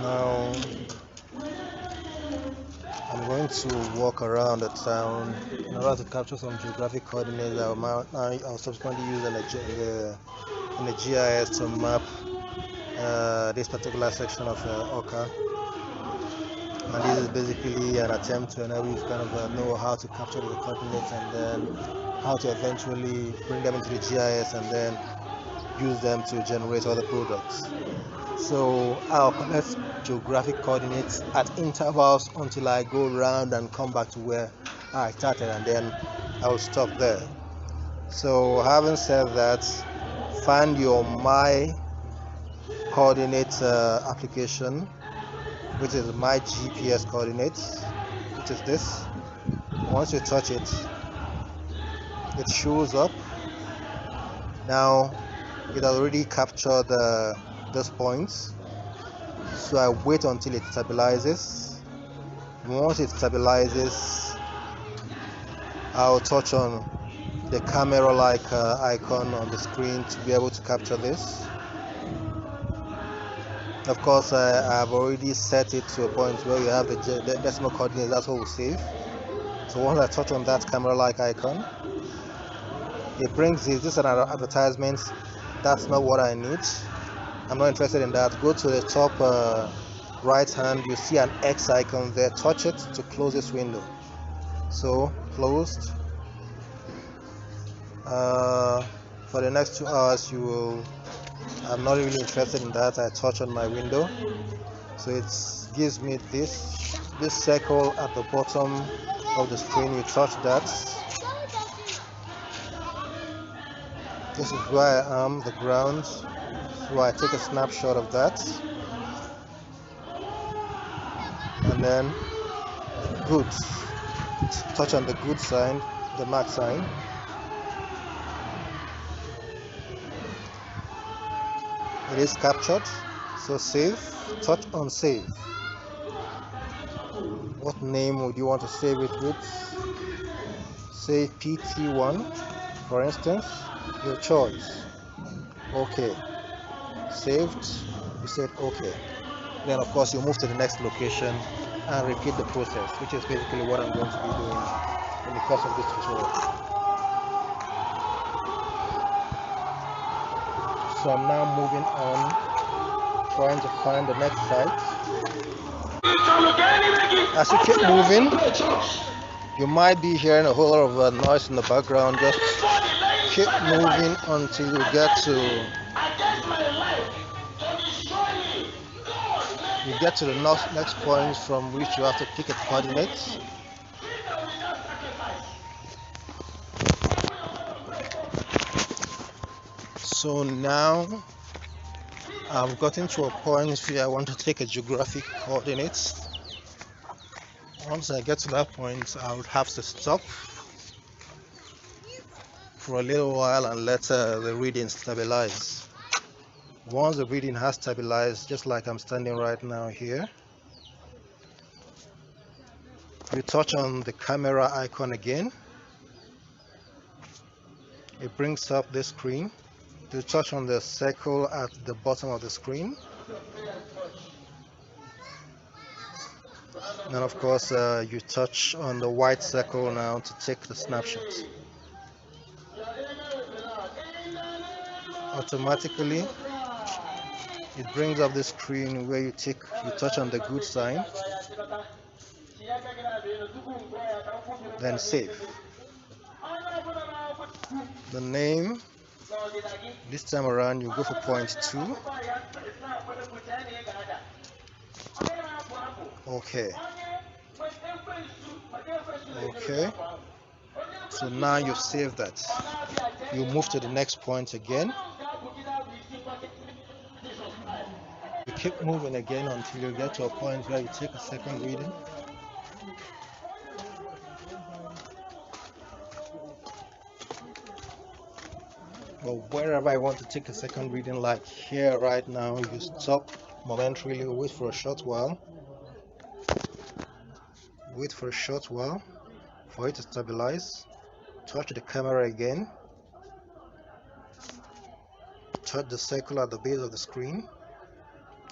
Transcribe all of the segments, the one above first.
Now I'm going to walk around the town in order to capture some geographic coordinates that I'll subsequently use in the GIS to map this particular section of Oka. And this is basically an attempt to enable you to kind of know how to capture the coordinates and then how to eventually bring them into the GIS and then use them to generate other products. So I'll collect geographic coordinates at intervals until I go around and come back to where I started, and then I'll stop there. So having said that, find your my coordinates application, which is my GPS coordinates, which is this. Once you touch it, it shows up. Now it already captured those points, so I wait until it stabilizes. Once it stabilizes, I'll touch on the camera like icon on the screen to be able to capture this. Of course, I've already set it to a point where you have the decimal coordinates. That's what we'll save. So once I touch on that camera like icon, it brings this is an advertisement. That's not what I need. I'm not interested in that. Go to the top right hand, you see an X icon there. Touch it to close this window. So closed. For the next 2 hours I'm not really interested in that. I touch on my window, so it gives me this circle at the bottom of the screen. You touch that, this is where I am, the ground. So I take a snapshot of that, and then goods, touch on the good sign, the mark sign. It is captured, so save. Touch on save. What name would you want to save it with? Say PT1, for instance, your choice. Okay, saved. You said okay. Then of course you move to the next location and repeat the process, which is basically what I'm going to be doing in the course of this tutorial. So I'm now moving on, trying to find the next site. As you keep moving, you might be hearing a whole lot of noise in the background. Just keep moving until you get to the next point from which you have to pick a coordinate. So now I've gotten to a point where I want to take a geographic coordinate. Once I get to that point, I would have to stop for a little while and let the reading stabilize. Once the reading has stabilized, just like I'm standing right now here, you touch on the camera icon again. It brings up this screen. You touch on the circle at the bottom of the screen. And of course, you touch on the white circle now to take the snapshot. Automatically, it brings up the screen where you touch on the good sign, then save. The name, this time around you go for point 2. Okay. So now you've saved that. You move to the next point again. You keep moving again until you get to a point where you take a second reading. But wherever I want to take a second reading, like here right now, you stop momentarily, wait for a short while. Wait for a short while for it to stabilize. Touch the camera again. Touch the circle at the base of the screen.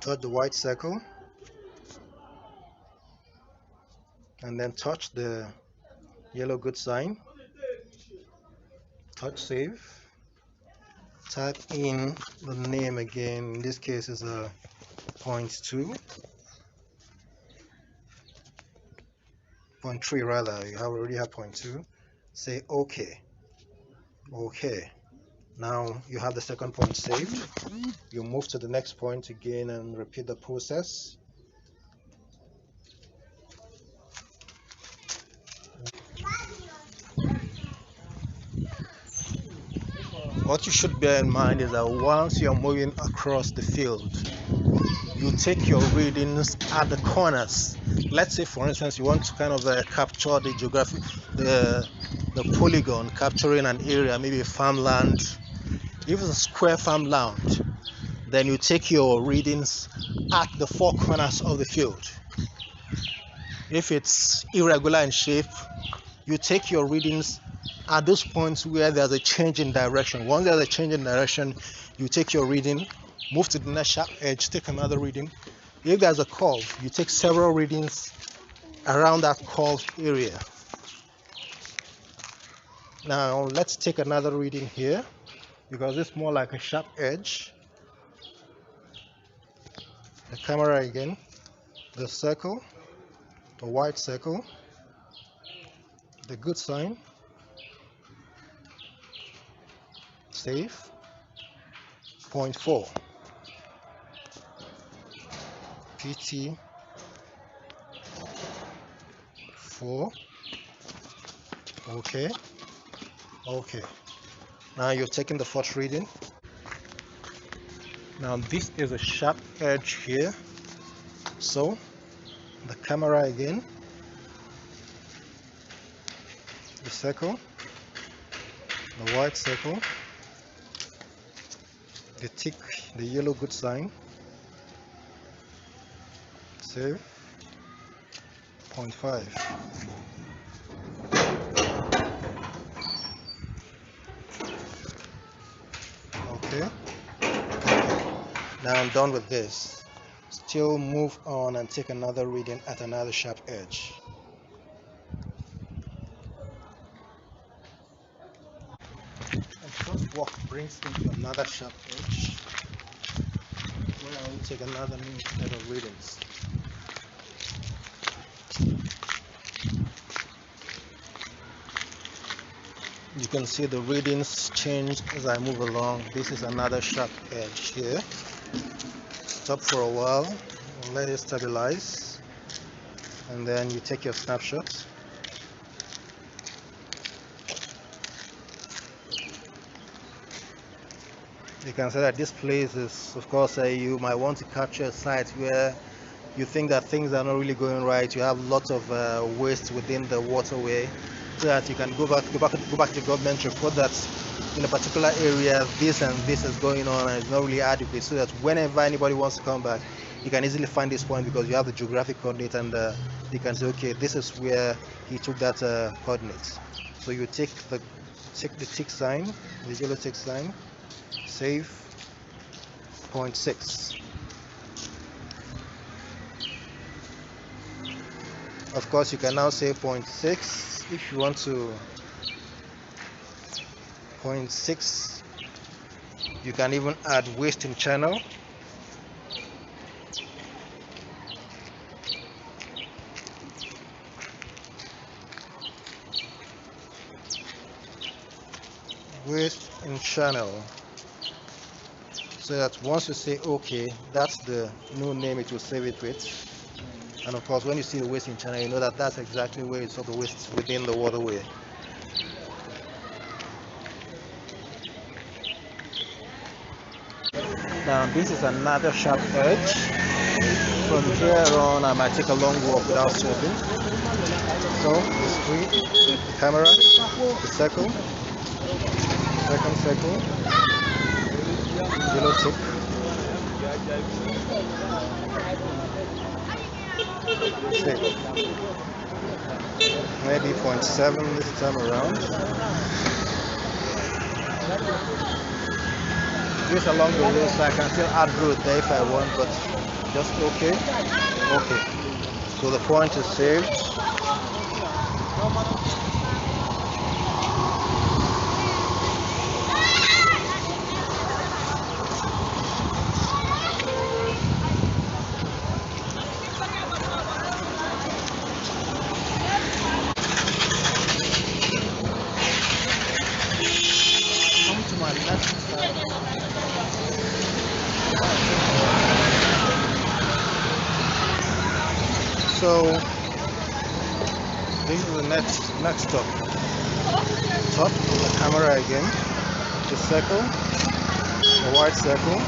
Touch the white circle. and then touch the yellow good sign, touch save, type in the name again. In this case is a 0.2, 0.3 rather. You already have 0.2. Say OK. OK. Now you have the second point saved. You move to the next point again and repeat the process. What you should bear in mind is that once you're moving across the field, you take your readings at the corners. Let's say, for instance, you want to kind of capture the geography, the polygon, capturing an area, maybe a farmland. If it's a square farmland, then you take your readings at the four corners of the field. If it's irregular in shape, you take your readings at those points where there's a change in direction. Once there's a change in direction, you take your reading, move to the next sharp edge, take another reading. If there's a curve, you take several readings around that curved area. Now let's take another reading here, because it's more like a sharp edge. The camera again, the circle, the white circle, the good sign, save, 0.4, PT 4, OK, OK. Now you've taken the fourth reading. Now this is a sharp edge here, so the camera again, the circle, the white circle, the tick, the yellow good sign, save, 0.5. Okay. Now I'm done with this. Still move on and take another reading at another sharp edge. And first walk brings me to another sharp edge, where I will take another new set of readings. You can see the readings change as I move along. This is another sharp edge here. Stop for a while, let it stabilize, and then you take your snapshot. You can see that this place is, of course, you might want to capture a site where you think that things are not really going right. You have lots of waste within the waterway, so that you can go back to government, report that in a particular area this and this is going on and it's not really adequate, so that whenever anybody wants to come back, you can easily find this point because you have the geographic coordinate, and you can say, okay, this is where he took that coordinate. So you take the tick sign, the yellow tick sign, save, 0.6. Of course, you can now say 0.6 if you want to. 0.6. You can even add waste in channel. Waste in channel. So that once you say OK, that's the new name it will save it with. And of course, when you see the waste in channel, you know that that's exactly where it's all the waste within the waterway. Now this is another sharp edge. From here on, I might take a long walk without stopping. So the screen, the camera, the circle, second circle, yellow tick, save. Maybe 0.7 this time around. Just along the way, so I can still add road there if I want, but just okay. So the point is saved. Come to my left side. So this is the next stop. Top the camera again. The circle, the white circle,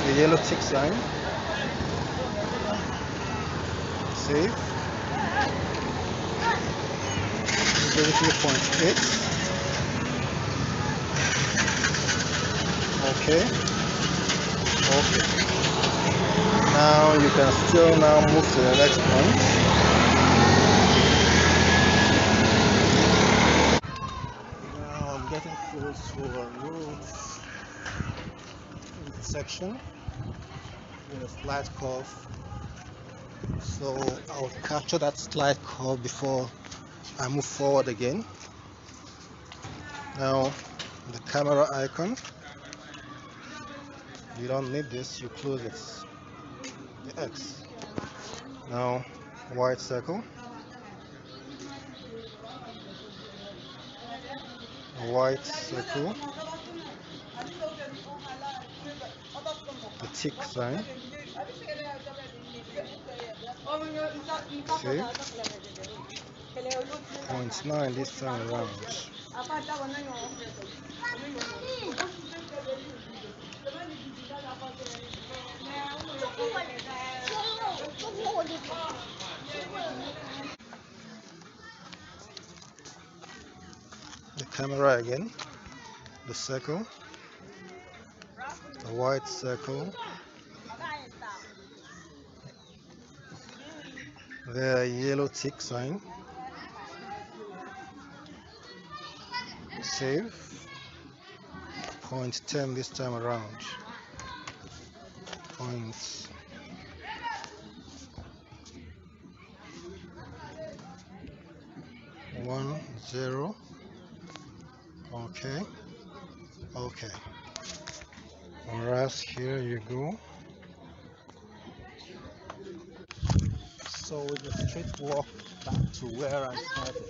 the yellow tick sign. Save. Basically point 8. Okay. Now you can still now move to the next point. Now I'm getting close to a road intersection with a slight curve. So I'll capture that slight curve before I move forward again. Now the camera icon, you don't need this, you close it. The X. Now white circle, white circle, the tick sign. Save. 0.9 this time around. The camera again, the circle, the white circle, the yellow tick sign. Save. 0.10 this time around. 0.10. Okay. Alright, here you go. So with the straight walk back to where I started.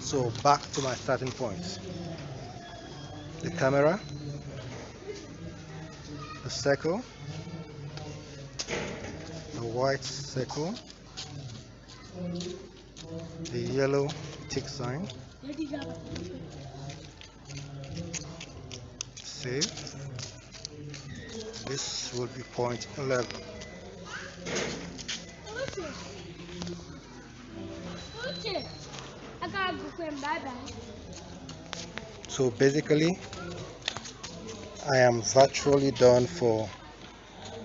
So back to my starting point. The camera, the circle, the white circle, the yellow tick sign. Save. This will be point 11. So basically I am virtually done for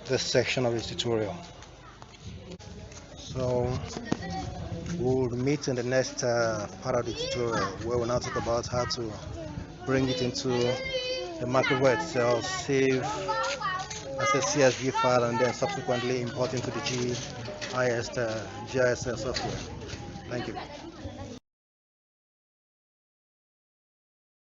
this section of this tutorial. So we'll meet in the next part of the tutorial where we'll now talk about how to bring it into the microWare itself, save as a CSV file, and then subsequently import into the GIS software. Thank you.